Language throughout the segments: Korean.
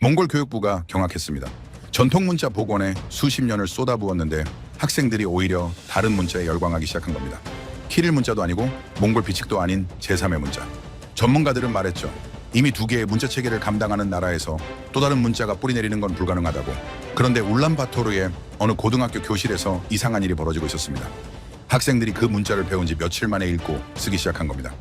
몽골 교육부가 경악했습니다. 전통 문자 복원에 수십 년을 쏟아부었는데 학생들이 오히려 다른 문자에 열광하기 시작한 겁니다. 키릴 문자도 아니고 몽골 비칙도 아닌 제3의 문자. 전문가들은 말했죠. 이미 두 개의 문자 체계를 감당하는 나라에서 또 다른 문자가 뿌리내리는 건 불가능하다고. 그런데 울란바토르의 어느 고등학교 교실에서 이상한 일이 벌어지고 있었습니다. 학생들이 그 문자를 배운 지 며칠 만에 읽고 쓰기 시작한 겁니다.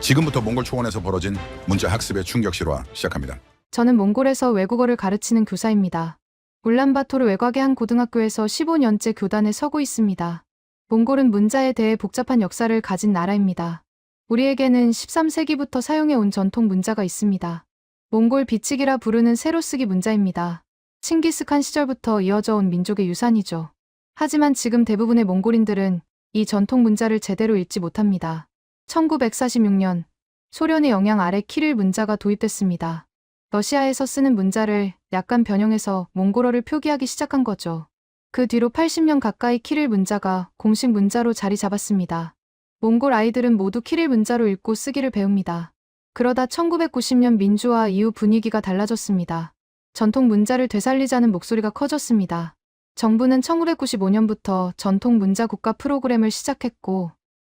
지금부터 몽골 초원에서 벌어진 문자 학습의 충격 실화 시작합니다. 저는 몽골에서 외국어를 가르치는 교사입니다. 울란바토르 외곽의 한 고등학교에서 15년째 교단에 서고 있습니다. 몽골은 문자에 대해 복잡한 역사를 가진 나라입니다. 우리에게는 13세기부터 사용해온 전통 문자가 있습니다. 몽골 비칙이라 부르는 세로쓰기 문자입니다. 칭기스칸 시절부터 이어져 온 민족의 유산이죠. 하지만 지금 대부분의 몽골인들은 이 전통 문자를 제대로 읽지 못합니다. 1946년 소련의 영향 아래 키릴 문자가 도입됐습니다. 러시아에서 쓰는 문자를 약간 변형해서 몽골어를 표기하기 시작한 거죠. 그 뒤로 80년 가까이 키릴 문자가 공식 문자로 자리 잡았습니다. 몽골 아이들은 모두 키릴 문자로 읽고 쓰기를 배웁니다. 그러다 1990년 민주화 이후 분위기가 달라졌습니다. 전통 문자를 되살리자는 목소리가 커졌습니다. 정부는 1995년부터 전통 문자 국가 프로그램을 시작했고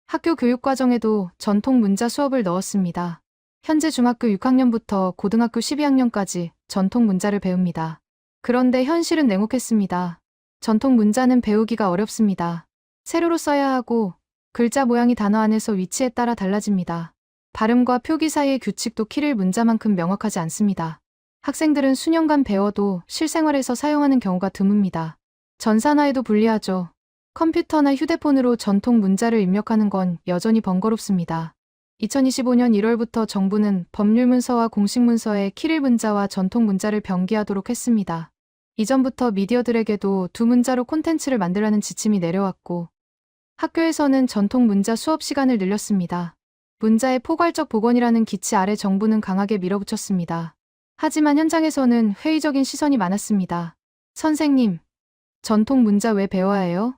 학교 교육 과정에도 전통 문자 수업을 넣었습니다. 현재 중학교 6학년부터 고등학교 12학년까지 전통 문자를 배웁니다. 그런데 현실은 냉혹했습니다. 전통 문자는 배우기가 어렵습니다. 세로로 써야 하고 글자 모양이 단어 안에서 위치에 따라 달라집니다. 발음과 표기 사이의 규칙도 키릴 문자만큼 명확하지 않습니다. 학생들은 수년간 배워도 실생활에서 사용하는 경우가 드뭅니다. 전산화에도 불리하죠. 컴퓨터나 휴대폰으로 전통 문자를 입력하는 건 여전히 번거롭습니다. 2025년 1월부터 정부는 법률 문서와 공식 문서에 키릴 문자와 전통 문자를 병기하도록 했습니다. 이전부터 미디어들에게도 두 문자로 콘텐츠를 만들라는 지침이 내려왔고 학교에서는 전통 문자 수업 시간을 늘렸습니다. 문자의 포괄적 복원이라는 기치 아래 정부는 강하게 밀어붙였습니다. 하지만 현장에서는 회의적인 시선이 많았습니다. 선생님, 전통 문자 왜 배워야 해요?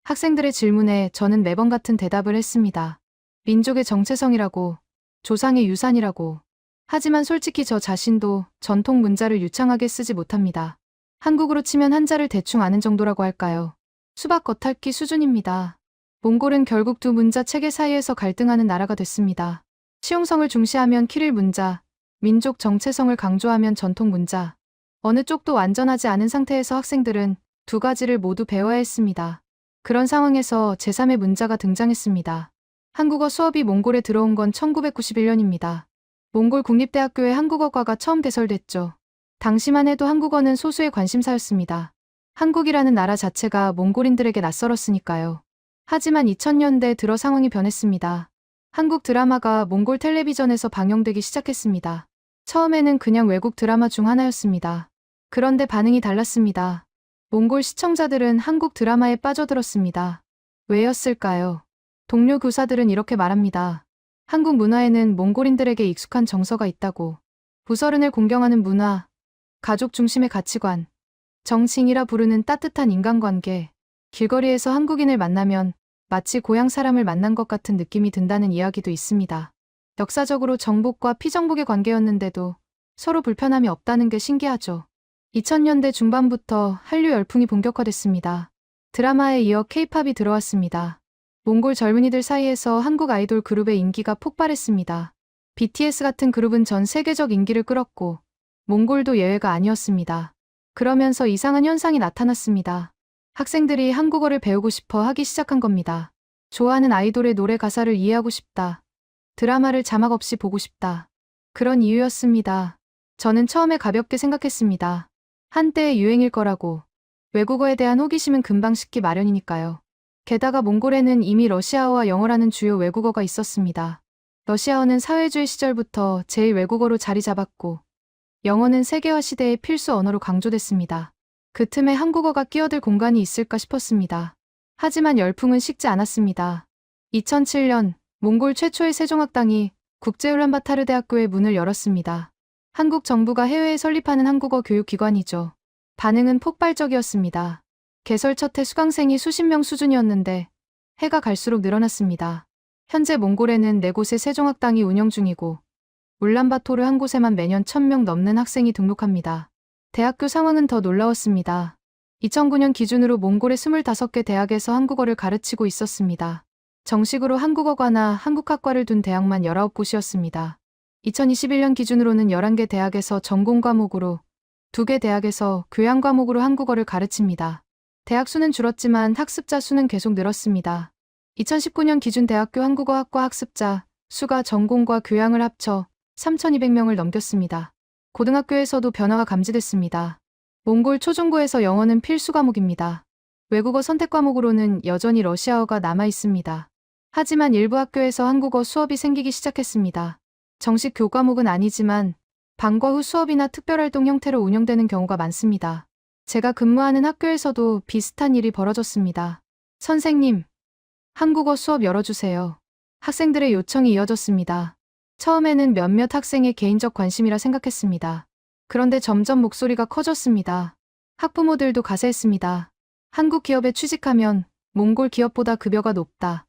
학생들의 질문에 저는 매번 같은 대답을 했습니다. 민족의 정체성이라고, 조상의 유산이라고. 하지만 솔직히 저 자신도 전통 문자를 유창하게 쓰지 못합니다. 한국으로 치면 한자를 대충 아는 정도라고 할까요? 수박 겉핥기 수준입니다. 몽골은 결국 두 문자 체계 사이에서 갈등하는 나라가 됐습니다. 실용성을 중시하면 키릴 문자, 민족 정체성을 강조하면 전통 문자. 어느 쪽도 완전하지 않은 상태에서 학생들은 두 가지를 모두 배워야 했습니다. 그런 상황에서 제3의 문자가 등장했습니다. 한국어 수업이 몽골에 들어온 건 1991년입니다. 몽골 국립대학교의 한국어과가 처음 개설됐죠. 당시만 해도 한국어는 소수의 관심사였습니다. 한국이라는 나라 자체가 몽골인들에게 낯설었으니까요. 하지만 2000년대 들어 상황이 변했습니다. 한국 드라마가 몽골 텔레비전에서 방영되기 시작했습니다. 처음에는 그냥 외국 드라마 중 하나였습니다. 그런데 반응이 달랐습니다. 몽골 시청자들은 한국 드라마에 빠져들었습니다. 왜였을까요? 동료 교사들은 이렇게 말합니다. 한국 문화에는 몽골인들에게 익숙한 정서가 있다고. 부서른을 공경하는 문화, 가족 중심의 가치관, 정칭이라 부르는 따뜻한 인간관계, 길거리에서 한국인을 만나면 마치 고향 사람을 만난 것 같은 느낌이 든다는 이야기도 있습니다. 역사적으로 정복과 피정복의 관계였는데도 서로 불편함이 없다는 게 신기하죠. 2000년대 중반부터 한류 열풍이 본격화됐습니다. 드라마에 이어 K-팝이 들어왔습니다. 몽골 젊은이들 사이에서 한국 아이돌 그룹의 인기가 폭발했습니다. BTS 같은 그룹은 전 세계적 인기를 끌었고 몽골도 예외가 아니었습니다. 그러면서 이상한 현상이 나타났습니다. 학생들이 한국어를 배우고 싶어 하기 시작한 겁니다. 좋아하는 아이돌의 노래 가사를 이해하고 싶다. 드라마를 자막 없이 보고 싶다. 그런 이유였습니다. 저는 처음에 가볍게 생각했습니다. 한때의 유행일 거라고. 외국어에 대한 호기심은 금방 식기 마련이니까요. 게다가 몽골에는 이미 러시아어와 영어라는 주요 외국어가 있었습니다. 러시아어는 사회주의 시절부터 제1외국어로 자리 잡았고 영어는 세계화 시대의 필수 언어로 강조됐습니다. 그 틈에 한국어가 끼어들 공간이 있을까 싶었습니다. 하지만 열풍은 식지 않았습니다. 2007년 몽골 최초의 세종학당이 국제울란바타르 대학교의 문을 열었습니다. 한국 정부가 해외에 설립하는 한국어 교육기관이죠. 반응은 폭발적이었습니다. 개설 첫 해 수강생이 수십 명 수준이었는데 해가 갈수록 늘어났습니다. 현재 몽골에는 4곳의 세종학당이 운영 중이고 울란바토르 한 곳에만 매년 1000명 넘는 학생이 등록합니다. 대학교 상황은 더 놀라웠습니다. 2009년 기준으로 몽골의 25개 대학에서 한국어를 가르치고 있었습니다. 정식으로 한국어과나 한국학과를 둔 대학만 19곳이었습니다. 2021년 기준으로는 11개 대학에서 전공 과목으로 2개 대학에서 교양 과목으로 한국어를 가르칩니다. 대학 수는 줄었지만 학습자 수는 계속 늘었습니다. 2019년 기준 대학교 한국어학과 학습자 수가 전공과 교양을 합쳐 3,200명을 넘겼습니다. 고등학교에서도 변화가 감지됐습니다. 몽골 초중고에서 영어는 필수 과목입니다. 외국어 선택 과목으로는 여전히 러시아어가 남아 있습니다. 하지만 일부 학교에서 한국어 수업이 생기기 시작했습니다. 정식 교과목은 아니지만 방과 후 수업이나 특별활동 형태로 운영되는 경우가 많습니다. 제가 근무하는 학교에서도 비슷한 일이 벌어졌습니다. 선생님, 한국어 수업 열어주세요. 학생들의 요청이 이어졌습니다. 처음에는 몇몇 학생의 개인적 관심이라 생각했습니다. 그런데 점점 목소리가 커졌습니다. 학부모들도 가세했습니다. 한국 기업에 취직하면 몽골 기업보다 급여가 높다.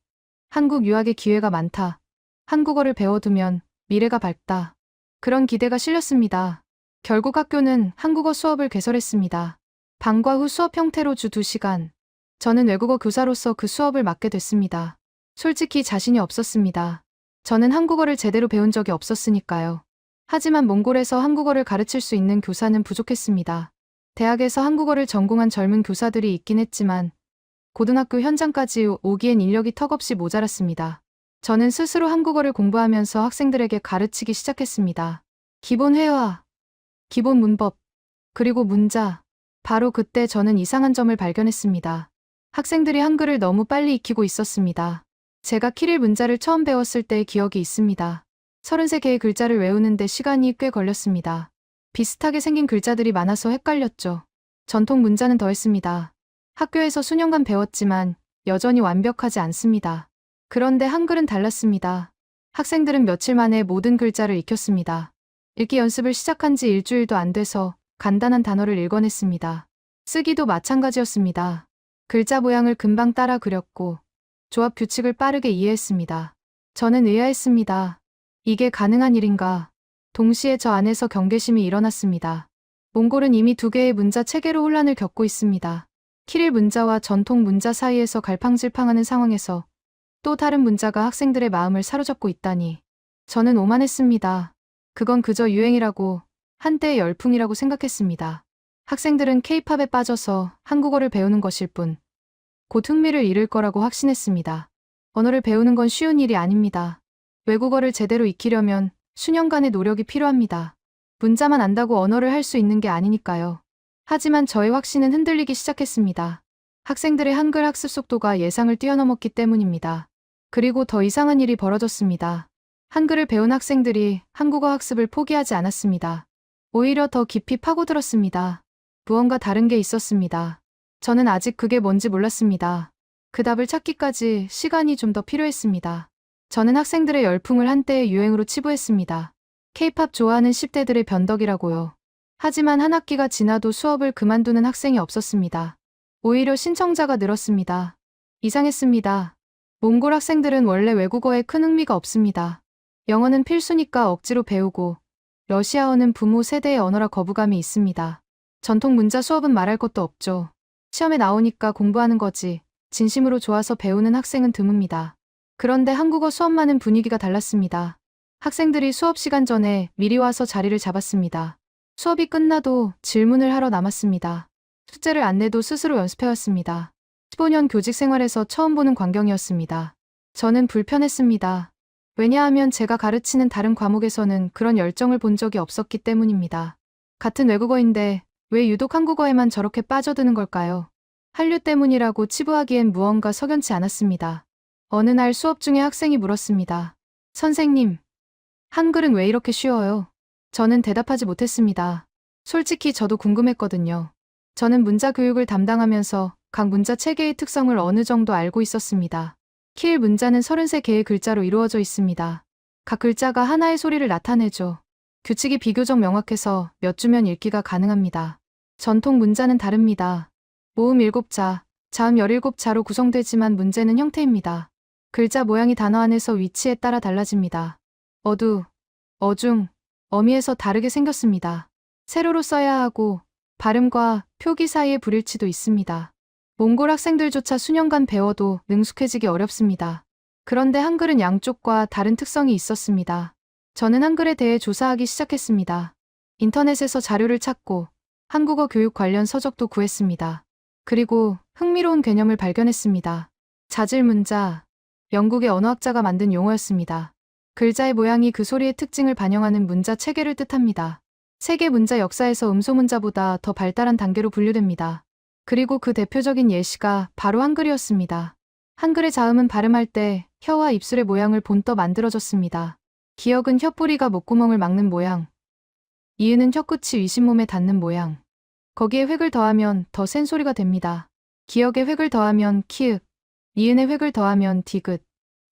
한국 유학의 기회가 많다. 한국어를 배워두면 미래가 밝다. 그런 기대가 실렸습니다. 결국 학교는 한국어 수업을 개설했습니다. 방과 후 수업 형태로 주 2시간. 저는 외국어 교사로서 그 수업을 맡게 됐습니다. 솔직히 자신이 없었습니다. 저는 한국어를 제대로 배운 적이 없었으니까요. 하지만 몽골에서 한국어를 가르칠 수 있는 교사는 부족했습니다. 대학에서 한국어를 전공한 젊은 교사들이 있긴 했지만 고등학교 현장까지 오기엔 인력이 턱없이 모자랐습니다. 저는 스스로 한국어를 공부하면서 학생들에게 가르치기 시작했습니다. 기본 회화, 기본 문법, 그리고 문자. 바로 그때 저는 이상한 점을 발견했습니다. 학생들이 한글을 너무 빨리 익히고 있었습니다. 제가 키릴 문자를 처음 배웠을 때의 기억이 있습니다. 33개의 글자를 외우는데 시간이 꽤 걸렸습니다. 비슷하게 생긴 글자들이 많아서 헷갈렸죠. 전통 문자는 더했습니다. 학교에서 수년간 배웠지만 여전히 완벽하지 않습니다. 그런데 한글은 달랐습니다. 학생들은 며칠 만에 모든 글자를 익혔습니다. 읽기 연습을 시작한 지 일주일도 안 돼서 간단한 단어를 읽어냈습니다. 쓰기도 마찬가지였습니다. 글자 모양을 금방 따라 그렸고 조합 규칙을 빠르게 이해했습니다. 저는 의아했습니다. 이게 가능한 일인가? 동시에 저 안에서 경계심이 일어났습니다. 몽골은 이미 2개의 문자 체계로 혼란을 겪고 있습니다. 키릴 문자와 전통 문자 사이에서 갈팡질팡하는 상황에서 또 다른 문자가 학생들의 마음을 사로잡고 있다니. 저는 오만했습니다. 그건 그저 유행이라고, 한때의 열풍이라고 생각했습니다. 학생들은 케이팝에 빠져서 한국어를 배우는 것일 뿐, 곧 흥미를 잃을 거라고 확신했습니다. 언어를 배우는 건 쉬운 일이 아닙니다. 외국어를 제대로 익히려면 수년간의 노력이 필요합니다. 문자만 안다고 언어를 할 수 있는 게 아니니까요. 하지만 저의 확신은 흔들리기 시작했습니다. 학생들의 한글 학습 속도가 예상을 뛰어넘었기 때문입니다. 그리고 더 이상한 일이 벌어졌습니다. 한글을 배운 학생들이 한국어 학습을 포기하지 않았습니다. 오히려 더 깊이 파고들었습니다. 무언가 다른 게 있었습니다. 저는 아직 그게 뭔지 몰랐습니다. 그 답을 찾기까지 시간이 좀 더 필요했습니다. 저는 학생들의 열풍을 한때의 유행으로 치부했습니다. K-팝 좋아하는 10대들의 변덕이라고요. 하지만 한 학기가 지나도 수업을 그만두는 학생이 없었습니다. 오히려 신청자가 늘었습니다. 이상했습니다. 몽골 학생들은 원래 외국어에 큰 흥미가 없습니다. 영어는 필수니까 억지로 배우고 러시아어는 부모 세대의 언어라 거부감이 있습니다. 전통 문자 수업은 말할 것도 없죠. 시험에 나오니까 공부하는 거지 진심으로 좋아서 배우는 학생은 드뭅니다. 그런데 한국어 수업만은 분위기가 달랐습니다. 학생들이 수업 시간 전에 미리 와서 자리를 잡았습니다. 수업이 끝나도 질문을 하러 남았습니다. 숙제를 안 내도 스스로 연습해왔습니다. 15년 교직 생활에서 처음 보는 광경이었습니다. 저는 불편했습니다. 왜냐하면 제가 가르치는 다른 과목에서는 그런 열정을 본 적이 없었기 때문입니다. 같은 외국어인데 왜 유독 한국어에만 저렇게 빠져드는 걸까요? 한류 때문이라고 치부하기엔 무언가 석연치 않았습니다. 어느 날 수업 중에 학생이 물었습니다. 선생님, 한글은 왜 이렇게 쉬워요? 저는 대답하지 못했습니다. 솔직히 저도 궁금했거든요. 저는 문자 교육을 담당하면서 각 문자 체계의 특성을 어느 정도 알고 있었습니다. 키일 문자는 33개의 글자로 이루어져 있습니다. 각 글자가 하나의 소리를 나타내죠. 규칙이 비교적 명확해서 몇 주면 읽기가 가능합니다. 전통 문자는 다릅니다. 모음 7자, 자음 17자로 구성되지만 문제는 형태입니다. 글자 모양이 단어 안에서 위치에 따라 달라집니다. 어두, 어중, 어미에서 다르게 생겼습니다. 세로로 써야 하고 발음과 표기 사이의 불일치도 있습니다. 몽골 학생들조차 수년간 배워도 능숙해지기 어렵습니다. 그런데 한글은 양쪽과 다른 특성이 있었습니다. 저는 한글에 대해 조사하기 시작했습니다. 인터넷에서 자료를 찾고 한국어 교육 관련 서적도 구했습니다. 그리고 흥미로운 개념을 발견했습니다. 자질문자, 영국의 언어학자가 만든 용어였습니다. 글자의 모양이 그 소리의 특징을 반영하는 문자 체계를 뜻합니다. 세계 문자 역사에서 음소문자보다 더 발달한 단계로 분류됩니다. 그리고 그 대표적인 예시가 바로 한글이었습니다. 한글의 자음은 발음할 때 혀와 입술의 모양을 본떠 만들어졌습니다. 기역은 혀뿌리가 목구멍을 막는 모양, 이은은 혀끝이 위신몸에 닿는 모양, 거기에 획을 더하면 더 센 소리가 됩니다. 기역에 획을 더하면 키읔, 이은에 획을 더하면 디귿,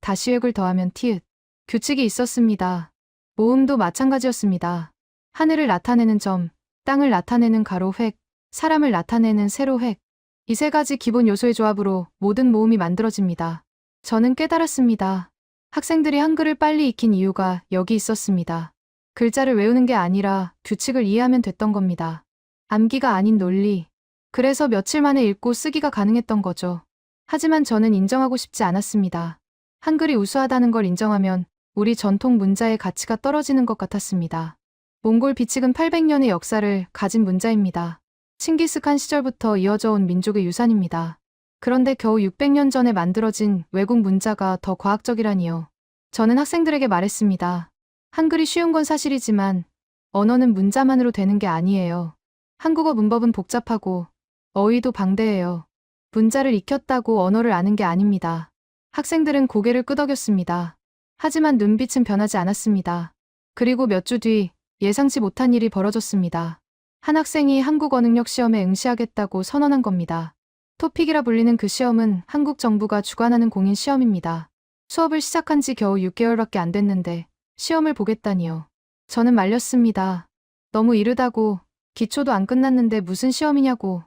다시 획을 더하면 티읕. 규칙이 있었습니다. 모음도 마찬가지였습니다. 하늘을 나타내는 점, 땅을 나타내는 가로 획, 사람을 나타내는 세로 획. 이 세 가지 기본 요소의 조합으로 모든 모음이 만들어집니다. 저는 깨달았습니다. 학생들이 한글을 빨리 익힌 이유가 여기 있었습니다. 글자를 외우는 게 아니라 규칙을 이해하면 됐던 겁니다. 암기가 아닌 논리. 그래서 며칠 만에 읽고 쓰기가 가능했던 거죠. 하지만 저는 인정하고 싶지 않았습니다. 한글이 우수하다는 걸 인정하면 우리 전통 문자의 가치가 떨어지는 것 같았습니다. 몽골 비칙은 800년의 역사를 가진 문자입니다. 칭기스칸 시절부터 이어져 온 민족의 유산입니다. 그런데 겨우 600년 전에 만들어진 외국 문자가 더 과학적이라니요. 저는 학생들에게 말했습니다. 한글이 쉬운 건 사실이지만 언어는 문자만으로 되는 게 아니에요. 한국어 문법은 복잡하고 어휘도 방대해요. 문자를 익혔다고 언어를 아는 게 아닙니다. 학생들은 고개를 끄덕였습니다. 하지만 눈빛은 변하지 않았습니다. 그리고 몇 주 뒤 예상치 못한 일이 벌어졌습니다. 한 학생이 한국어 능력 시험에 응시하겠다고 선언한 겁니다. 토픽이라 불리는 그 시험은 한국 정부가 주관하는 공인 시험입니다. 수업을 시작한 지 겨우 6개월밖에 안 됐는데 시험을 보겠다니요. 저는 말렸습니다. 너무 이르다고, 기초도 안 끝났는데 무슨 시험이냐고.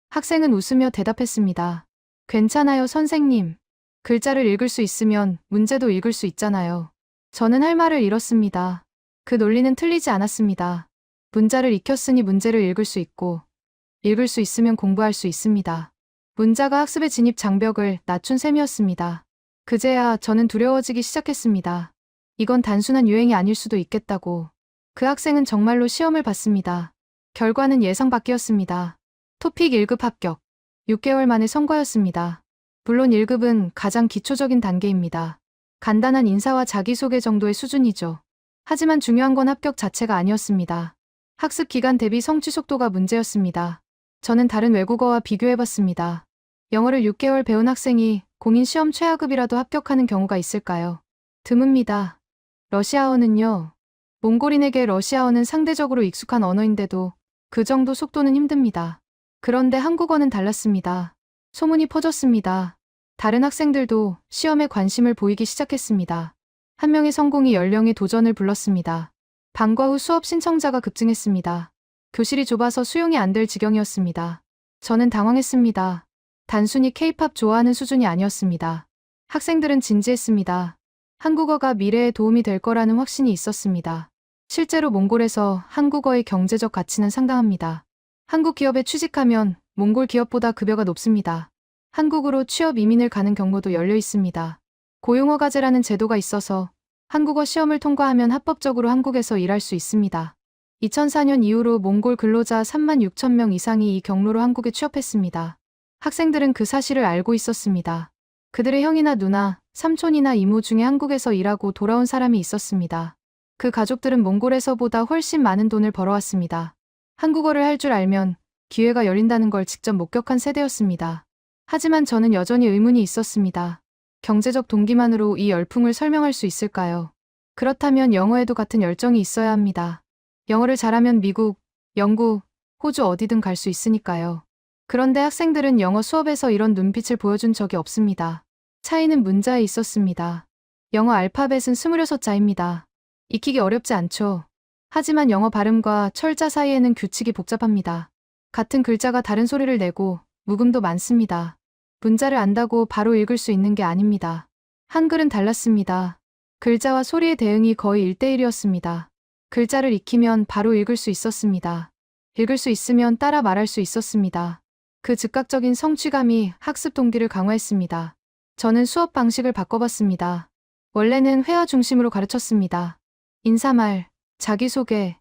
학생은 웃으며 대답했습니다. 괜찮아요, 선생님. 글자를 읽을 수 있으면 문제도 읽을 수 있잖아요. 저는 할 말을 잃었습니다. 그 논리는 틀리지 않았습니다. 문자를 익혔으니 문제를 읽을 수 있고, 읽을 수 있으면 공부할 수 있습니다. 문자가 학습의 진입 장벽을 낮춘 셈이었습니다. 그제야 저는 두려워지기 시작했습니다. 이건 단순한 유행이 아닐 수도 있겠다고. 그 학생은 정말로 시험을 봤습니다. 결과는 예상 밖이었습니다. 토픽 1급 합격. 6개월 만에 성과였습니다. 물론 1급은 가장 기초적인 단계입니다. 간단한 인사와 자기소개 정도의 수준이죠. 하지만 중요한 건 합격 자체가 아니었습니다. 학습 기간 대비 성취 속도가 문제였습니다. 저는 다른 외국어와 비교해봤습니다. 영어를 6개월 배운 학생이 공인 시험 최하급이라도 합격하는 경우가 있을까요? 드뭅니다. 러시아어는요. 몽골인에게 러시아어는 상대적으로 익숙한 언어인데도 그 정도 속도는 힘듭니다. 그런데 한국어는 달랐습니다. 소문이 퍼졌습니다. 다른 학생들도 시험에 관심을 보이기 시작했습니다. 한 명의 성공이 10명의 도전을 불렀습니다. 방과 후 수업 신청자가 급증했습니다. 교실이 좁아서 수용이 안 될 지경이었습니다. 저는 당황했습니다. 단순히 K-팝 좋아하는 수준이 아니었습니다. 학생들은 진지했습니다. 한국어가 미래에 도움이 될 거라는 확신이 있었습니다. 실제로 몽골에서 한국어의 경제적 가치는 상당합니다. 한국 기업에 취직하면 몽골 기업보다 급여가 높습니다. 한국으로 취업 이민을 가는 경로도 열려 있습니다. 고용어 과제라는 제도가 있어서 한국어 시험을 통과하면 합법적으로 한국에서 일할 수 있습니다. 2004년 이후로 몽골 근로자 36,000명 이상이 이 경로로 한국에 취업했습니다. 학생들은 그 사실을 알고 있었습니다. 그들의 형이나 누나, 삼촌이나 이모 중에 한국에서 일하고 돌아온 사람이 있었습니다. 그 가족들은 몽골에서보다 훨씬 많은 돈을 벌어왔습니다. 한국어를 할 줄 알면 기회가 열린다는 걸 직접 목격한 세대였습니다. 하지만 저는 여전히 의문이 있었습니다. 경제적 동기만으로 이 열풍을 설명할 수 있을까요? 그렇다면 영어에도 같은 열정이 있어야 합니다. 영어를 잘하면 미국, 영국, 호주 어디든 갈 수 있으니까요. 그런데 학생들은 영어 수업에서 이런 눈빛을 보여준 적이 없습니다. 차이는 문자에 있었습니다. 영어 알파벳은 26자입니다. 익히기 어렵지 않죠. 하지만 영어 발음과 철자 사이에는 규칙이 복잡합니다. 같은 글자가 다른 소리를 내고 묵음도 많습니다. 문자를 안다고 바로 읽을 수 있는 게 아닙니다. 한글은 달랐습니다. 글자와 소리의 대응이 거의 1대1이었습니다. 글자를 익히면 바로 읽을 수 있었습니다. 읽을 수 있으면 따라 말할 수 있었습니다. 그 즉각적인 성취감이 학습 동기를 강화했습니다. 저는 수업 방식을 바꿔봤습니다. 원래는 회화 중심으로 가르쳤습니다. 인사말, 자기소개,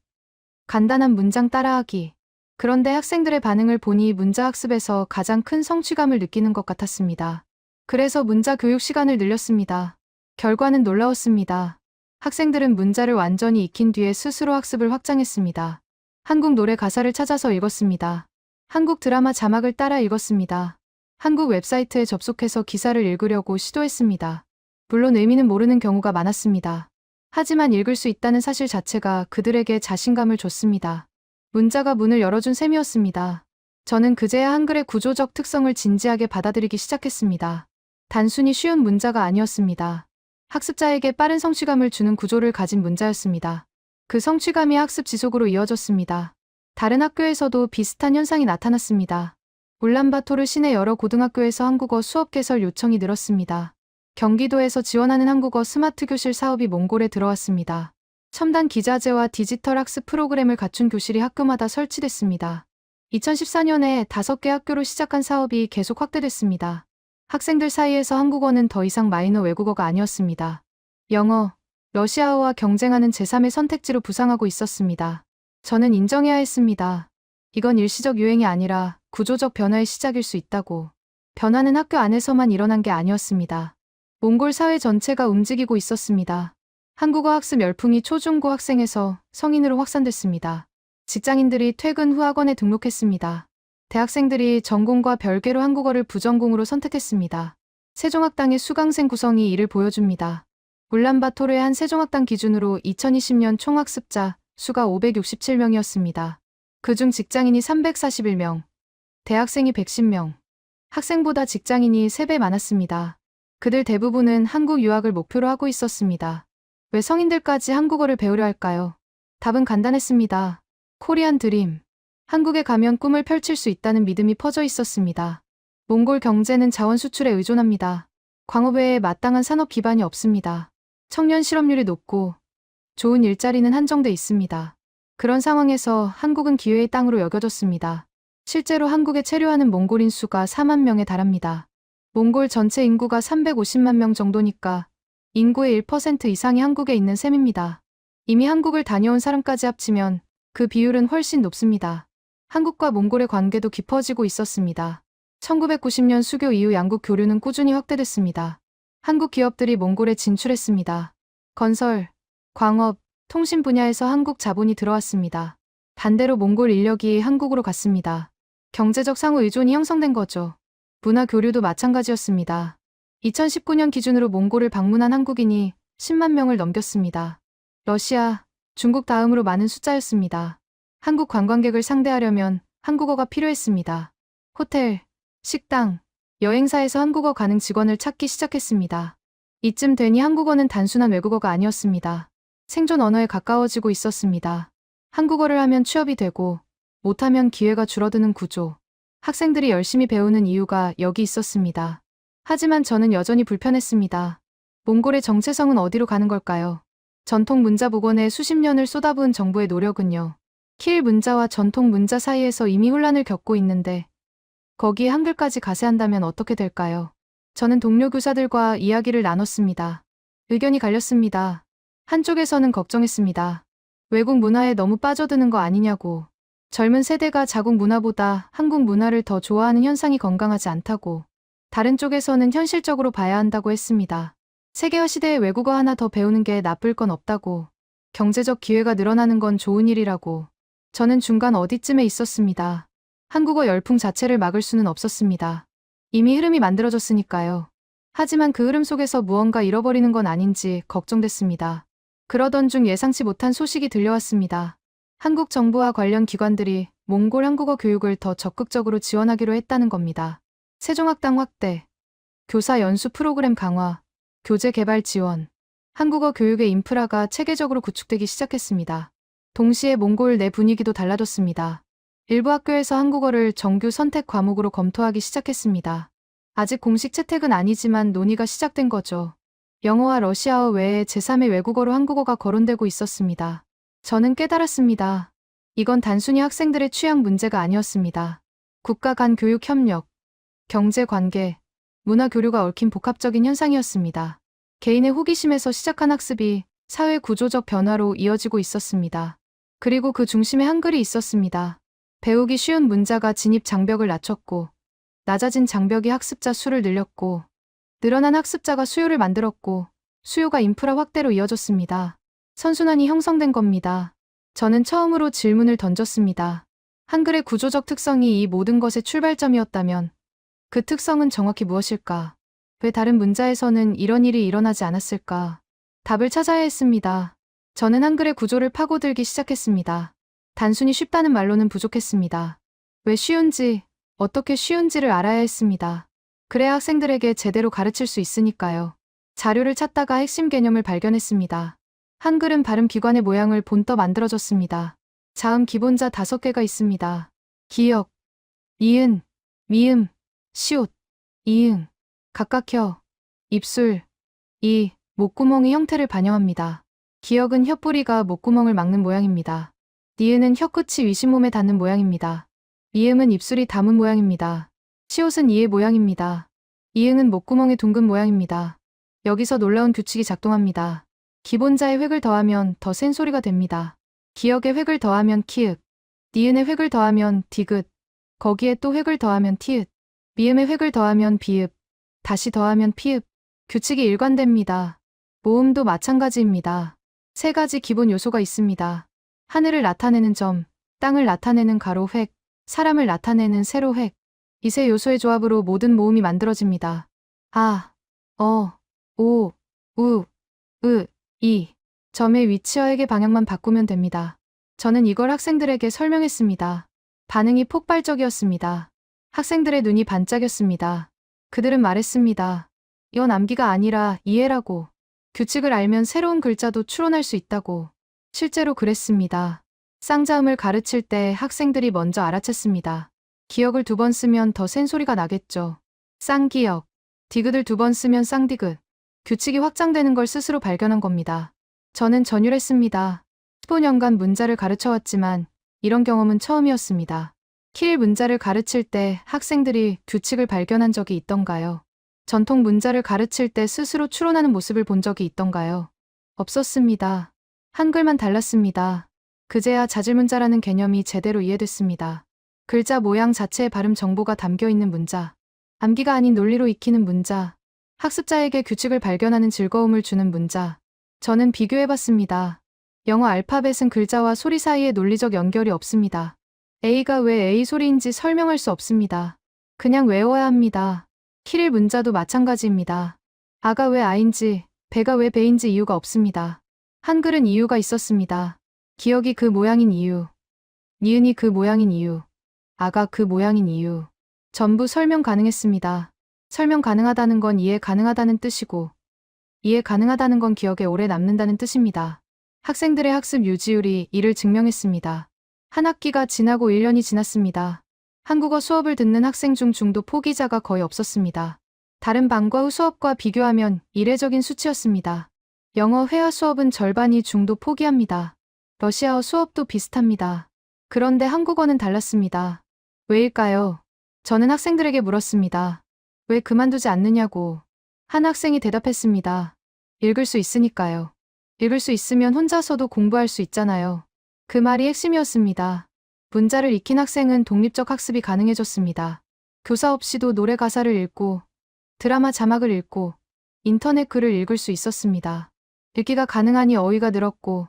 간단한 문장 따라하기. 그런데 학생들의 반응을 보니 문자 학습에서 가장 큰 성취감을 느끼는 것 같았습니다. 그래서 문자 교육 시간을 늘렸습니다. 결과는 놀라웠습니다. 학생들은 문자를 완전히 익힌 뒤에 스스로 학습을 확장했습니다. 한국 노래 가사를 찾아서 읽었습니다. 한국 드라마 자막을 따라 읽었습니다. 한국 웹사이트에 접속해서 기사를 읽으려고 시도했습니다. 물론 의미는 모르는 경우가 많았습니다. 하지만 읽을 수 있다는 사실 자체가 그들에게 자신감을 줬습니다. 문자가 문을 열어준 셈이었습니다. 저는 그제야 한글의 구조적 특성을 진지하게 받아들이기 시작했습니다. 단순히 쉬운 문자가 아니었습니다. 학습자에게 빠른 성취감을 주는 구조를 가진 문자였습니다. 그 성취감이 학습 지속으로 이어졌습니다. 다른 학교에서도 비슷한 현상이 나타났습니다. 울란바토르 시내 여러 고등학교에서 한국어 수업 개설 요청이 늘었습니다. 경기도에서 지원하는 한국어 스마트 교실 사업이 몽골에 들어왔습니다. 첨단 기자재와 디지털 학습 프로그램을 갖춘 교실이 학교마다 설치됐습니다. 2014년에 5개 학교로 시작한 사업이 계속 확대됐습니다. 학생들 사이에서 한국어는 더 이상 마이너 외국어가 아니었습니다. 영어, 러시아어와 경쟁하는 제3의 선택지로 부상하고 있었습니다. 저는 인정해야 했습니다. 이건 일시적 유행이 아니라 구조적 변화의 시작일 수 있다고. 변화는 학교 안에서만 일어난 게 아니었습니다. 몽골 사회 전체가 움직이고 있었습니다. 한국어 학습 열풍이 초중고 학생에서 성인으로 확산됐습니다. 직장인들이 퇴근 후 학원에 등록했습니다. 대학생들이 전공과 별개로 한국어를 부전공으로 선택했습니다. 세종학당의 수강생 구성이 이를 보여줍니다. 울란바토르의 한 세종학당 기준으로 2020년 총학습자 수가 567명이었습니다. 그중 직장인이 341명, 대학생이 110명, 학생보다 직장인이 3배 많았습니다. 그들 대부분은 한국 유학을 목표로 하고 있었습니다. 왜 성인들까지 한국어를 배우려 할까요? 답은 간단했습니다. 코리안 드림. 한국에 가면 꿈을 펼칠 수 있다는 믿음이 퍼져 있었습니다. 몽골 경제는 자원 수출에 의존합니다. 광업 외에 마땅한 산업 기반이 없습니다. 청년 실업률이 높고 좋은 일자리는 한정돼 있습니다. 그런 상황에서 한국은 기회의 땅으로 여겨졌습니다. 실제로 한국에 체류하는 몽골인 수가 4만 명에 달합니다. 몽골 전체 인구가 350만 명 정도니까 인구의 1% 이상이 한국에 있는 셈입니다. 이미 한국을 다녀온 사람까지 합치면 그 비율은 훨씬 높습니다. 한국과 몽골의 관계도 깊어지고 있었습니다. 1990년 수교 이후 양국 교류는 꾸준히 확대됐습니다. 한국 기업들이 몽골에 진출했습니다. 건설, 광업, 통신 분야에서 한국 자본이 들어왔습니다. 반대로 몽골 인력이 한국으로 갔습니다. 경제적 상호 의존이 형성된 거죠. 문화 교류도 마찬가지였습니다. 2019년 기준으로 몽골을 방문한 한국인이 10만 명을 넘겼습니다. 러시아, 중국 다음으로 많은 숫자였습니다. 한국 관광객을 상대하려면 한국어가 필요했습니다. 호텔, 식당, 여행사에서 한국어 가능 직원을 찾기 시작했습니다. 이쯤 되니 한국어는 단순한 외국어가 아니었습니다. 생존 언어에 가까워지고 있었습니다. 한국어를 하면 취업이 되고 못하면 기회가 줄어드는 구조. 학생들이 열심히 배우는 이유가 여기 있었습니다. 하지만 저는 여전히 불편했습니다. 몽골의 정체성은 어디로 가는 걸까요? 전통 문자 복원에 수십 년을 쏟아부은 정부의 노력은요. 킬 문자와 전통 문자 사이에서 이미 혼란을 겪고 있는데 거기에 한글까지 가세한다면 어떻게 될까요? 저는 동료 교사들과 이야기를 나눴습니다. 의견이 갈렸습니다. 한쪽에서는 걱정했습니다. 외국 문화에 너무 빠져드는 거 아니냐고. 젊은 세대가 자국 문화보다 한국 문화를 더 좋아하는 현상이 건강하지 않다고. 다른 쪽에서는 현실적으로 봐야 한다고 했습니다. 세계화 시대에 외국어 하나 더 배우는 게 나쁠 건 없다고. 경제적 기회가 늘어나는 건 좋은 일이라고. 저는 중간 어디쯤에 있었습니다. 한국어 열풍 자체를 막을 수는 없었습니다. 이미 흐름이 만들어졌으니까요. 하지만 그 흐름 속에서 무언가 잃어버리는 건 아닌지 걱정됐습니다. 그러던 중 예상치 못한 소식이 들려왔습니다. 한국 정부와 관련 기관들이 몽골 한국어 교육을 더 적극적으로 지원하기로 했다는 겁니다. 세종학당 확대, 교사 연수 프로그램 강화, 교재 개발 지원, 한국어 교육의 인프라가 체계적으로 구축되기 시작했습니다. 동시에 몽골 내 분위기도 달라졌습니다. 일부 학교에서 한국어를 정규 선택 과목으로 검토하기 시작했습니다. 아직 공식 채택은 아니지만 논의가 시작된 거죠. 영어와 러시아어 외에 제3의 외국어로 한국어가 거론되고 있었습니다. 저는 깨달았습니다. 이건 단순히 학생들의 취향 문제가 아니었습니다. 국가 간 교육 협력, 경제 관계, 문화 교류가 얽힌 복합적인 현상이었습니다. 개인의 호기심에서 시작한 학습이 사회 구조적 변화로 이어지고 있었습니다. 그리고 그 중심에 한글이 있었습니다. 배우기 쉬운 문자가 진입 장벽을 낮췄고, 낮아진 장벽이 학습자 수를 늘렸고, 늘어난 학습자가 수요를 만들었고, 수요가 인프라 확대로 이어졌습니다. 선순환이 형성된 겁니다. 저는 처음으로 질문을 던졌습니다. 한글의 구조적 특성이 이 모든 것의 출발점이었다면 그 특성은 정확히 무엇일까? 왜 다른 문자에서는 이런 일이 일어나지 않았을까? 답을 찾아야 했습니다. 저는 한글의 구조를 파고들기 시작했습니다. 단순히 쉽다는 말로는 부족했습니다. 왜 쉬운지, 어떻게 쉬운지를 알아야 했습니다. 그래야 학생들에게 제대로 가르칠 수 있으니까요. 자료를 찾다가 핵심 개념을 발견했습니다. 한글은 발음 기관의 모양을 본떠 만들어졌습니다. 자음 기본자 5개가 있습니다. 기역, 이은, 미음, 시옷, 이응, 각각혀, 입술, 이, 목구멍의 형태를 반영합니다. 기역은 혀뿌리가 목구멍을 막는 모양입니다. 니은은 혀끝이 위심몸에 닿는 모양입니다. 미음은 입술이 담은 모양입니다. 시옷은 이의 모양입니다. 이응은 목구멍의 둥근 모양입니다. 여기서 놀라운 규칙이 작동합니다. 기본자의 획을 더하면 더 센 소리가 됩니다. 기역의 획을 더하면 키읔, 니은의 획을 더하면 디귿, 거기에 또 획을 더하면 티읕, 미음의 획을 더하면 비읍, 다시 더하면 피읍. 규칙이 일관됩니다. 모음도 마찬가지입니다. 3가지 기본 요소가 있습니다. 하늘을 나타내는 점, 땅을 나타내는 가로 획, 사람을 나타내는 세로 획. 이 세 요소의 조합으로 모든 모음이 만들어집니다. 아, 어, 오, 우, 으, 이. 점의 위치와 획의 방향만 바꾸면 됩니다. 저는 이걸 학생들에게 설명했습니다. 반응이 폭발적이었습니다. 학생들의 눈이 반짝였습니다. 그들은 말했습니다. 이건 암기가 아니라 이해라고. 규칙을 알면 새로운 글자도 추론할 수 있다고. 실제로 그랬습니다. 쌍자음을 가르칠 때 학생들이 먼저 알아챘습니다. 기역을 2번 쓰면 더 센 소리가 나겠죠. 쌍기역. 디귿을 2번 쓰면 쌍디귿. 규칙이 확장되는 걸 스스로 발견한 겁니다. 저는 전율했습니다. 15년간 문자를 가르쳐왔지만 이런 경험은 처음이었습니다. 키릴 문자를 가르칠 때 학생들이 규칙을 발견한 적이 있던가요? 전통 문자를 가르칠 때 스스로 추론하는 모습을 본 적이 있던가요? 없었습니다. 한글만 달랐습니다. 그제야 자질문자라는 개념이 제대로 이해됐습니다. 글자 모양 자체의 발음 정보가 담겨있는 문자. 암기가 아닌 논리로 익히는 문자. 학습자에게 규칙을 발견하는 즐거움을 주는 문자. 저는 비교해봤습니다. 영어 알파벳은 글자와 소리 사이에 논리적 연결이 없습니다. A가 왜 A 소리인지 설명할 수 없습니다. 그냥 외워야 합니다. 키릴 문자도 마찬가지입니다. 아가 왜 아인지, 배가 왜 배인지 이유가 없습니다. 한글은 이유가 있었습니다. 기역이 그 모양인 이유, 니은이 그 모양인 이유, 아가 그 모양인 이유. 전부 설명 가능했습니다. 설명 가능하다는 건 이해 가능하다는 뜻이고, 이해 가능하다는 건 기억에 오래 남는다는 뜻입니다. 학생들의 학습 유지율이 이를 증명했습니다. 한 학기가 지나고 1년이 지났습니다. 한국어 수업을 듣는 학생 중 중도 포기자가 거의 없었습니다. 다른 반과 후 수업과 비교하면 이례적인 수치였습니다. 영어 회화 수업은 절반이 중도 포기합니다. 러시아어 수업도 비슷합니다. 그런데 한국어는 달랐습니다. 왜일까요? 저는 학생들에게 물었습니다. 왜 그만두지 않느냐고. 한 학생이 대답했습니다. 읽을 수 있으니까요. 읽을 수 있으면 혼자서도 공부할 수 있잖아요. 그 말이 핵심이었습니다. 문자를 익힌 학생은 독립적 학습이 가능해졌습니다. 교사 없이도 노래 가사를 읽고, 드라마 자막을 읽고, 인터넷 글을 읽을 수 있었습니다. 읽기가 가능하니 어휘가 늘었고,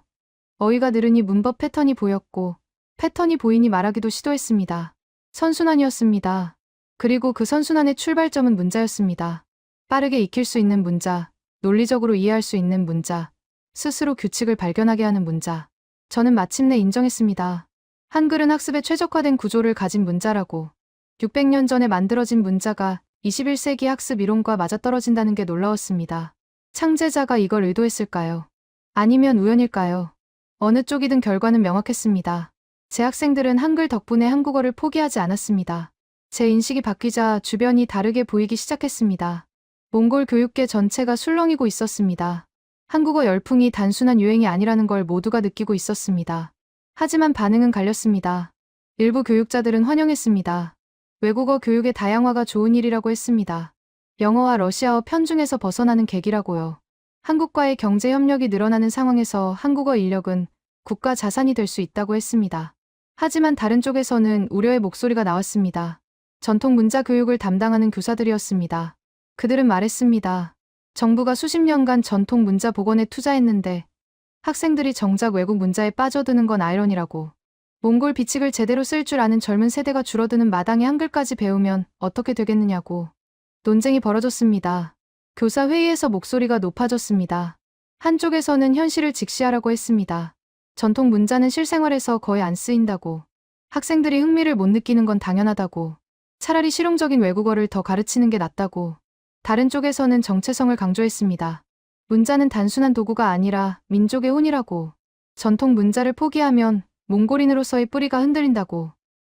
어휘가 늘으니 문법 패턴이 보였고, 패턴이 보이니 말하기도 시도했습니다. 선순환이었습니다. 그리고 그 선순환의 출발점은 문자였습니다. 빠르게 익힐 수 있는 문자, 논리적으로 이해할 수 있는 문자, 스스로 규칙을 발견하게 하는 문자. 저는 마침내 인정했습니다. 한글은 학습에 최적화된 구조를 가진 문자라고. 600년 전에 만들어진 문자가 21세기 학습 이론과 맞아떨어진다는 게 놀라웠습니다. 창제자가 이걸 의도했을까요? 아니면 우연일까요? 어느 쪽이든 결과는 명확했습니다. 제 학생들은 한글 덕분에 한국어를 포기하지 않았습니다. 제 인식이 바뀌자 주변이 다르게 보이기 시작했습니다. 몽골 교육계 전체가 술렁이고 있었습니다. 한국어 열풍이 단순한 유행이 아니라는 걸 모두가 느끼고 있었습니다. 하지만 반응은 갈렸습니다. 일부 교육자들은 환영했습니다. 외국어 교육의 다양화가 좋은 일이라고 했습니다. 영어와 러시아어 편중에서 벗어나는 계기라고요. 한국과의 경제 협력이 늘어나는 상황에서 한국어 인력은 국가 자산이 될 수 있다고 했습니다. 하지만 다른 쪽에서는 우려의 목소리가 나왔습니다. 전통 문자 교육을 담당하는 교사들이었습니다. 그들은 말했습니다. 정부가 수십 년간 전통 문자 복원에 투자했는데 학생들이 정작 외국 문자에 빠져드는 건 아이러니라고. 몽골 비칙을 제대로 쓸 줄 아는 젊은 세대가 줄어드는 마당에 한글까지 배우면 어떻게 되겠느냐고. 논쟁이 벌어졌습니다. 교사 회의에서 목소리가 높아졌습니다. 한쪽에서는 현실을 직시하라고 했습니다. 전통 문자는 실생활에서 거의 안 쓰인다고. 학생들이 흥미를 못 느끼는 건 당연하다고. 차라리 실용적인 외국어를 더 가르치는 게 낫다고. 다른 쪽에서는 정체성을 강조했습니다. 문자는 단순한 도구가 아니라 민족의 혼이라고. 전통 문자를 포기하면 몽골인으로서의 뿌리가 흔들린다고.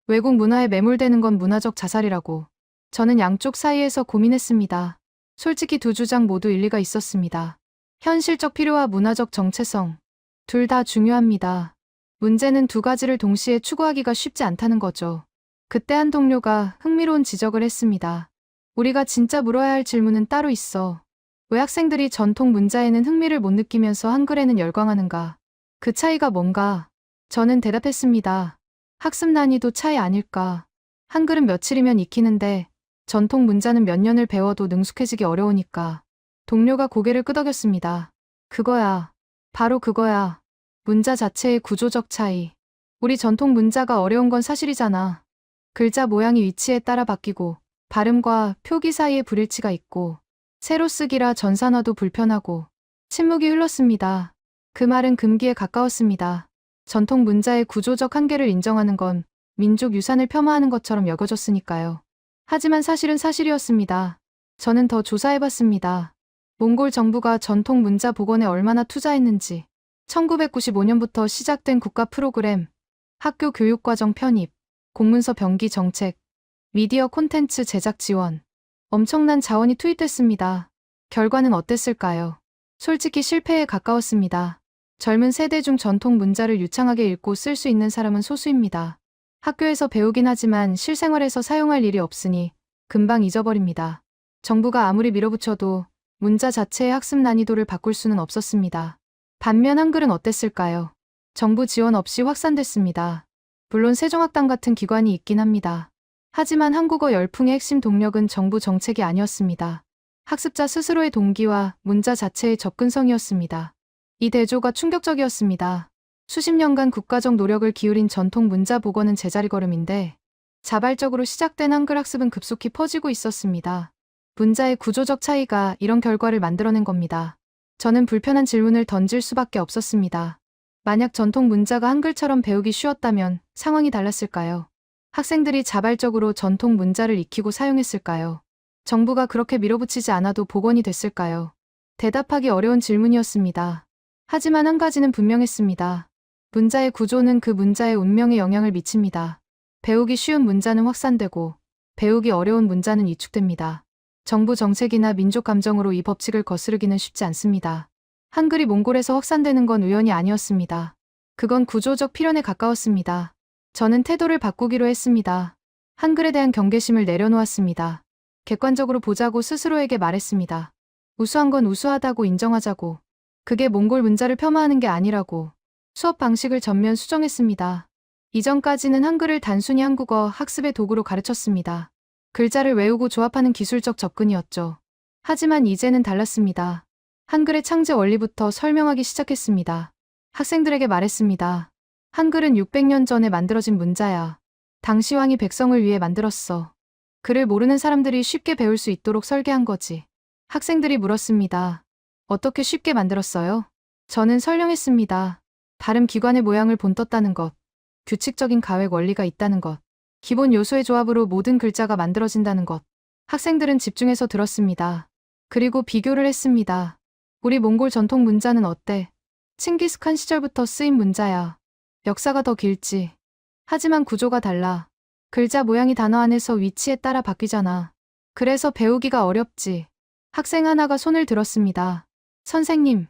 외국 문화에 매몰되는 건 문화적 자살이라고. 저는 양쪽 사이에서 고민했습니다. 솔직히 두 주장 모두 일리가 있었습니다. 현실적 필요와 문화적 정체성. 둘 다 중요합니다. 문제는 두 가지를 동시에 추구하기가 쉽지 않다는 거죠. 그때 한 동료가 흥미로운 지적을 했습니다. 우리가 진짜 물어야 할 질문은 따로 있어. 왜 학생들이 전통 문자에는 흥미를 못 느끼면서 한글에는 열광하는가? 그 차이가 뭔가? 저는 대답했습니다. 학습 난이도 차이 아닐까? 한글은 며칠이면 익히는데 전통 문자는 몇 년을 배워도 능숙해지기 어려우니까. 동료가 고개를 끄덕였습니다. 그거야. 바로 그거야. 문자 자체의 구조적 차이. 우리 전통 문자가 어려운 건 사실이잖아. 글자 모양이 위치에 따라 바뀌고 발음과 표기 사이에 불일치가 있고 새로 쓰기라 전산화도 불편하고 침묵이 흘렀습니다. 그 말은 금기에 가까웠습니다. 전통 문자의 구조적 한계를 인정하는 건 민족 유산을 폄하하는 것처럼 여겨졌으니까요. 하지만 사실은 사실이었습니다. 저는 더 조사해봤습니다. 몽골 정부가 전통 문자 복원에 얼마나 투자했는지. 1995년부터 시작된 국가 프로그램, 학교 교육과정 편입, 공문서 병기 정책, 미디어 콘텐츠 제작 지원. 엄청난 자원이 투입됐습니다. 결과는 어땠을까요? 솔직히 실패에 가까웠습니다. 젊은 세대 중 전통 문자를 유창하게 읽고 쓸 수 있는 사람은 소수입니다. 학교에서 배우긴 하지만 실생활에서 사용할 일이 없으니 금방 잊어버립니다. 정부가 아무리 밀어붙여도 문자 자체의 학습 난이도를 바꿀 수는 없었습니다. 반면 한글은 어땠을까요? 정부 지원 없이 확산됐습니다. 물론 세종학당 같은 기관이 있긴 합니다. 하지만 한국어 열풍의 핵심 동력은 정부 정책이 아니었습니다. 학습자 스스로의 동기와 문자 자체의 접근성이었습니다. 이 대조가 충격적이었습니다. 수십 년간 국가적 노력을 기울인 전통 문자 복원은 제자리 걸음인데 자발적으로 시작된 한글 학습은 급속히 퍼지고 있었습니다. 문자의 구조적 차이가 이런 결과를 만들어낸 겁니다. 저는 불편한 질문을 던질 수밖에 없었습니다. 만약 전통 문자가 한글처럼 배우기 쉬웠다면 상황이 달랐을까요? 학생들이 자발적으로 전통 문자를 익히고 사용했을까요? 정부가 그렇게 밀어붙이지 않아도 복원이 됐을까요? 대답하기 어려운 질문이었습니다. 하지만 한 가지는 분명했습니다. 문자의 구조는 그 문자의 운명에 영향을 미칩니다. 배우기 쉬운 문자는 확산되고 배우기 어려운 문자는 위축됩니다. 정부 정책이나 민족 감정으로 이 법칙을 거스르기는 쉽지 않습니다. 한글이 몽골에서 확산되는 건 우연이 아니었습니다. 그건 구조적 필연에 가까웠습니다. 저는 태도를 바꾸기로 했습니다. 한글에 대한 경계심을 내려놓았습니다. 객관적으로 보자고 스스로에게 말했습니다. 우수한 건 우수하다고 인정하자고. 그게 몽골 문자를 폄하하는 게 아니라고. 수업 방식을 전면 수정했습니다. 이전까지는 한글을 단순히 한국어 학습의 도구로 가르쳤습니다. 글자를 외우고 조합하는 기술적 접근이었죠. 하지만 이제는 달랐습니다. 한글의 창제 원리부터 설명하기 시작했습니다. 학생들에게 말했습니다. 한글은 600년 전에 만들어진 문자야. 당시 왕이 백성을 위해 만들었어. 글을 모르는 사람들이 쉽게 배울 수 있도록 설계한 거지. 학생들이 물었습니다. 어떻게 쉽게 만들었어요? 저는 설명했습니다. 발음 기관의 모양을 본떴다는 것, 규칙적인 가획 원리가 있다는 것, 기본 요소의 조합으로 모든 글자가 만들어진다는 것. 학생들은 집중해서 들었습니다. 그리고 비교를 했습니다. 우리 몽골 전통 문자는 어때? 칭기스칸 시절부터 쓰인 문자야. 역사가 더 길지. 하지만 구조가 달라. 글자 모양이 단어 안에서 위치에 따라 바뀌잖아. 그래서 배우기가 어렵지. 학생 하나가 손을 들었습니다. 선생님,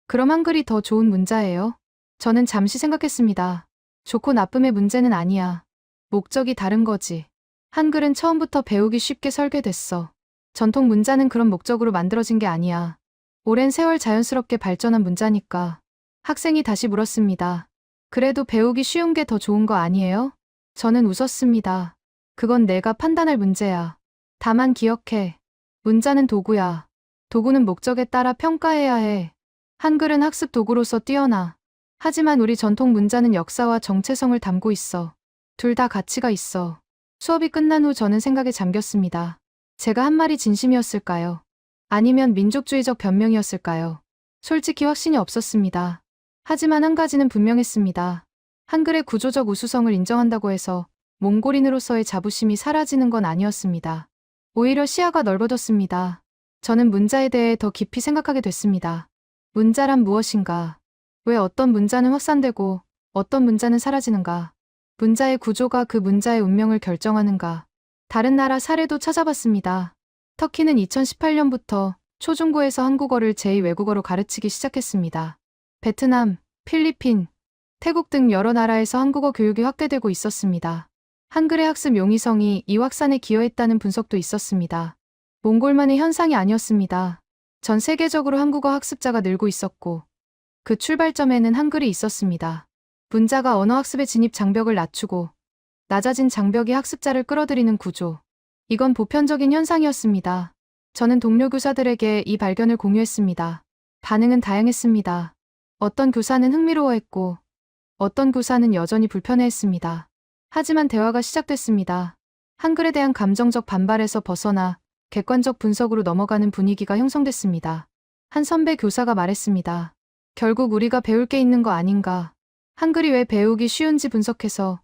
그럼 한글이 더 좋은 문자예요? 저는 잠시 생각했습니다. 좋고 나쁨의 문제는 아니야. 목적이 다른 거지. 한글은 처음부터 배우기 쉽게 설계됐어. 전통 문자는 그런 목적으로 만들어진 게 아니야. 오랜 세월 자연스럽게 발전한 문자니까. 학생이 다시 물었습니다. 그래도 배우기 쉬운 게 더 좋은 거 아니에요? 저는 웃었습니다. 그건 내가 판단할 문제야. 다만 기억해. 문자는 도구야. 도구는 목적에 따라 평가해야 해. 한글은 학습 도구로서 뛰어나. 하지만 우리 전통 문자는 역사와 정체성을 담고 있어. 둘 다 가치가 있어. 수업이 끝난 후 저는 생각에 잠겼습니다. 제가 한 말이 진심이었을까요? 아니면 민족주의적 변명이었을까요? 솔직히 확신이 없었습니다. 하지만 한 가지는 분명했습니다. 한글의 구조적 우수성을 인정한다고 해서 몽골인으로서의 자부심이 사라지는 건 아니었습니다. 오히려 시야가 넓어졌습니다. 저는 문자에 대해 더 깊이 생각하게 됐습니다. 문자란 무엇인가? 왜 어떤 문자는 확산되고 어떤 문자는 사라지는가? 문자의 구조가 그 문자의 운명을 결정하는가? 다른 나라 사례도 찾아봤습니다. 터키는 2018년부터 초중고에서 한국어를 제2 외국어로 가르치기 시작했습니다. 베트남, 필리핀, 태국 등 여러 나라에서 한국어 교육이 확대되고 있었습니다. 한글의 학습 용이성이 이 확산에 기여했다는 분석도 있었습니다. 몽골만의 현상이 아니었습니다. 전 세계적으로 한국어 학습자가 늘고 있었고 그 출발점에는 한글이 있었습니다. 문자가 언어 학습의 진입 장벽을 낮추고 낮아진 장벽이 학습자를 끌어들이는 구조. 이건 보편적인 현상이었습니다. 저는 동료 교사들에게 이 발견을 공유했습니다. 반응은 다양했습니다. 어떤 교사는 흥미로워했고 어떤 교사는 여전히 불편해했습니다. 하지만 대화가 시작됐습니다. 한글에 대한 감정적 반발에서 벗어나 객관적 분석으로 넘어가는 분위기가 형성됐습니다. 한 선배 교사가 말했습니다. 결국 우리가 배울 게 있는 거 아닌가. 한글이 왜 배우기 쉬운지 분석해서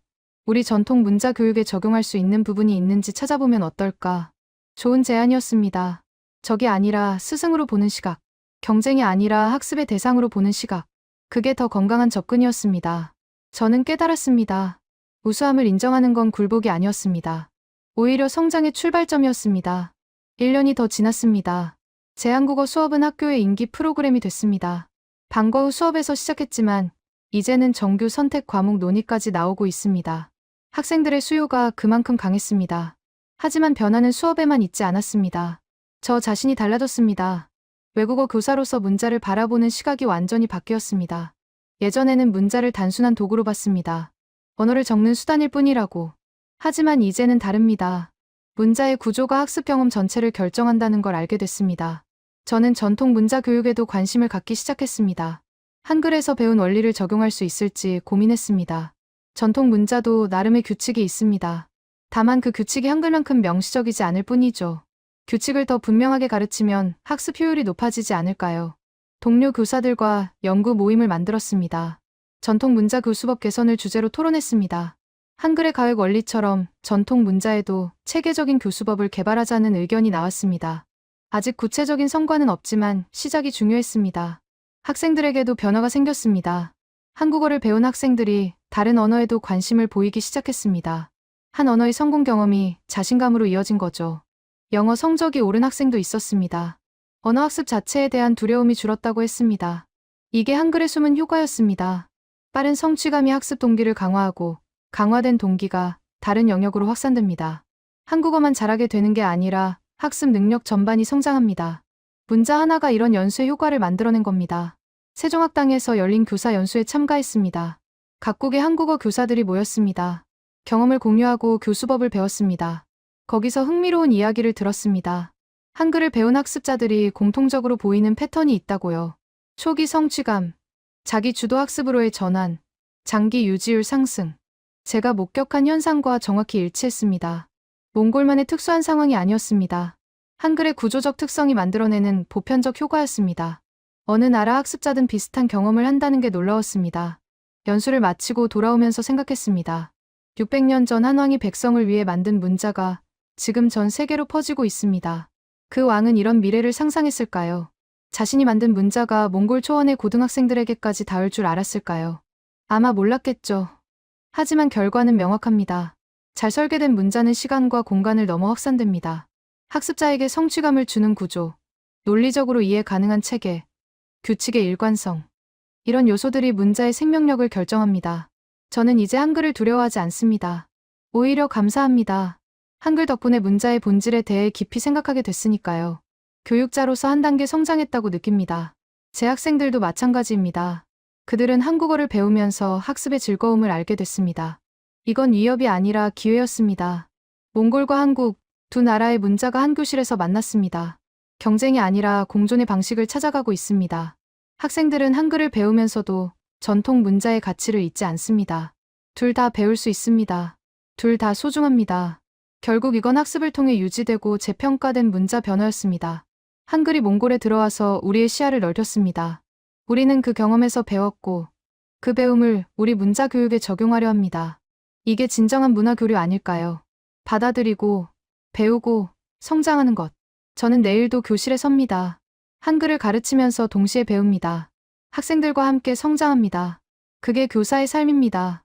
우리 전통 문자 교육에 적용할 수 있는 부분이 있는지 찾아보면 어떨까. 좋은 제안이었습니다. 적이 아니라 스승으로 보는 시각. 경쟁이 아니라 학습의 대상으로 보는 시각. 그게 더 건강한 접근이었습니다. 저는 깨달았습니다. 우수함을 인정하는 건 굴복이 아니었습니다. 오히려 성장의 출발점이었습니다. 1년이 더 지났습니다. 제 한국어 수업은 학교의 인기 프로그램이 됐습니다. 방과 후 수업에서 시작했지만 이제는 정규 선택 과목 논의까지 나오고 있습니다. 학생들의 수요가 그만큼 강했습니다. 하지만 변화는 수업에만 있지 않았습니다. 저 자신이 달라졌습니다. 외국어 교사로서 문자를 바라보는 시각이 완전히 바뀌었습니다. 예전에는 문자를 단순한 도구로 봤습니다. 언어를 적는 수단일 뿐이라고. 하지만 이제는 다릅니다. 문자의 구조가 학습 경험 전체를 결정한다는 걸 알게 됐습니다. 저는 전통 문자 교육에도 관심을 갖기 시작했습니다. 한글에서 배운 원리를 적용할 수 있을지 고민했습니다. 전통 문자도 나름의 규칙이 있습니다. 다만 그 규칙이 한글만큼 명시적이지 않을 뿐이죠. 규칙을 더 분명하게 가르치면 학습 효율이 높아지지 않을까요? 동료 교사들과 연구 모임을 만들었습니다. 전통 문자 교수법 개선을 주제로 토론했습니다. 한글의 가액 원리처럼 전통 문자에도 체계적인 교수법을 개발하자는 의견이 나왔습니다. 아직 구체적인 성과는 없지만 시작이 중요했습니다. 학생들에게도 변화가 생겼습니다. 한국어를 배운 학생들이 다른 언어에도 관심을 보이기 시작했습니다. 한 언어의 성공 경험이 자신감으로 이어진 거죠. 영어 성적이 오른 학생도 있었습니다. 언어 학습 자체에 대한 두려움이 줄었다고 했습니다. 이게 한글의 숨은 효과였습니다. 빠른 성취감이 학습 동기를 강화하고 강화된 동기가 다른 영역으로 확산됩니다. 한국어만 잘하게 되는 게 아니라 학습 능력 전반이 성장합니다. 문자 하나가 이런 연수의 효과를 만들어낸 겁니다. 세종학당에서 열린 교사 연수에 참가했습니다. 각국의 한국어 교사들이 모였습니다. 경험을 공유하고 교수법을 배웠습니다. 거기서 흥미로운 이야기를 들었습니다. 한글을 배운 학습자들이 공통적으로 보이는 패턴이 있다고요. 초기 성취감, 자기 주도 학습으로의 전환, 장기 유지율 상승. 제가 목격한 현상과 정확히 일치했습니다. 몽골만의 특수한 상황이 아니었습니다. 한글의 구조적 특성이 만들어내는 보편적 효과였습니다. 어느 나라 학습자든 비슷한 경험을 한다는 게 놀라웠습니다. 연수를 마치고 돌아오면서 생각했습니다. 600년 전 한왕이 백성을 위해 만든 문자가 지금 전 세계로 퍼지고 있습니다. 그 왕은 이런 미래를 상상했을까요? 자신이 만든 문자가 몽골 초원의 고등학생들에게까지 닿을 줄 알았을까요? 아마 몰랐겠죠. 하지만 결과는 명확합니다. 잘 설계된 문자는 시간과 공간을 넘어 확산됩니다. 학습자에게 성취감을 주는 구조, 논리적으로 이해 가능한 체계, 규칙의 일관성. 이런 요소들이 문자의 생명력을 결정합니다. 저는 이제 한글을 두려워하지 않습니다. 오히려 감사합니다. 한글 덕분에 문자의 본질에 대해 깊이 생각하게 됐으니까요. 교육자로서 한 단계 성장했다고 느낍니다. 제 학생들도 마찬가지입니다. 그들은 한국어를 배우면서 학습의 즐거움을 알게 됐습니다. 이건 위협이 아니라 기회였습니다. 몽골과 한국, 두 나라의 문자가 한 교실에서 만났습니다. 경쟁이 아니라 공존의 방식을 찾아가고 있습니다. 학생들은 한글을 배우면서도 전통 문자의 가치를 잊지 않습니다. 둘 다 배울 수 있습니다. 둘 다 소중합니다. 결국 이건 학습을 통해 유지되고 재평가된 문자 변화였습니다. 한글이 몽골에 들어와서 우리의 시야를 넓혔습니다. 우리는 그 경험에서 배웠고 그 배움을 우리 문자 교육에 적용하려 합니다. 이게 진정한 문화 교류 아닐까요? 받아들이고 배우고 성장하는 것. 저는 내일도 교실에 섭니다. 한글을 가르치면서 동시에 배웁니다. 학생들과 함께 성장합니다. 그게 교사의 삶입니다.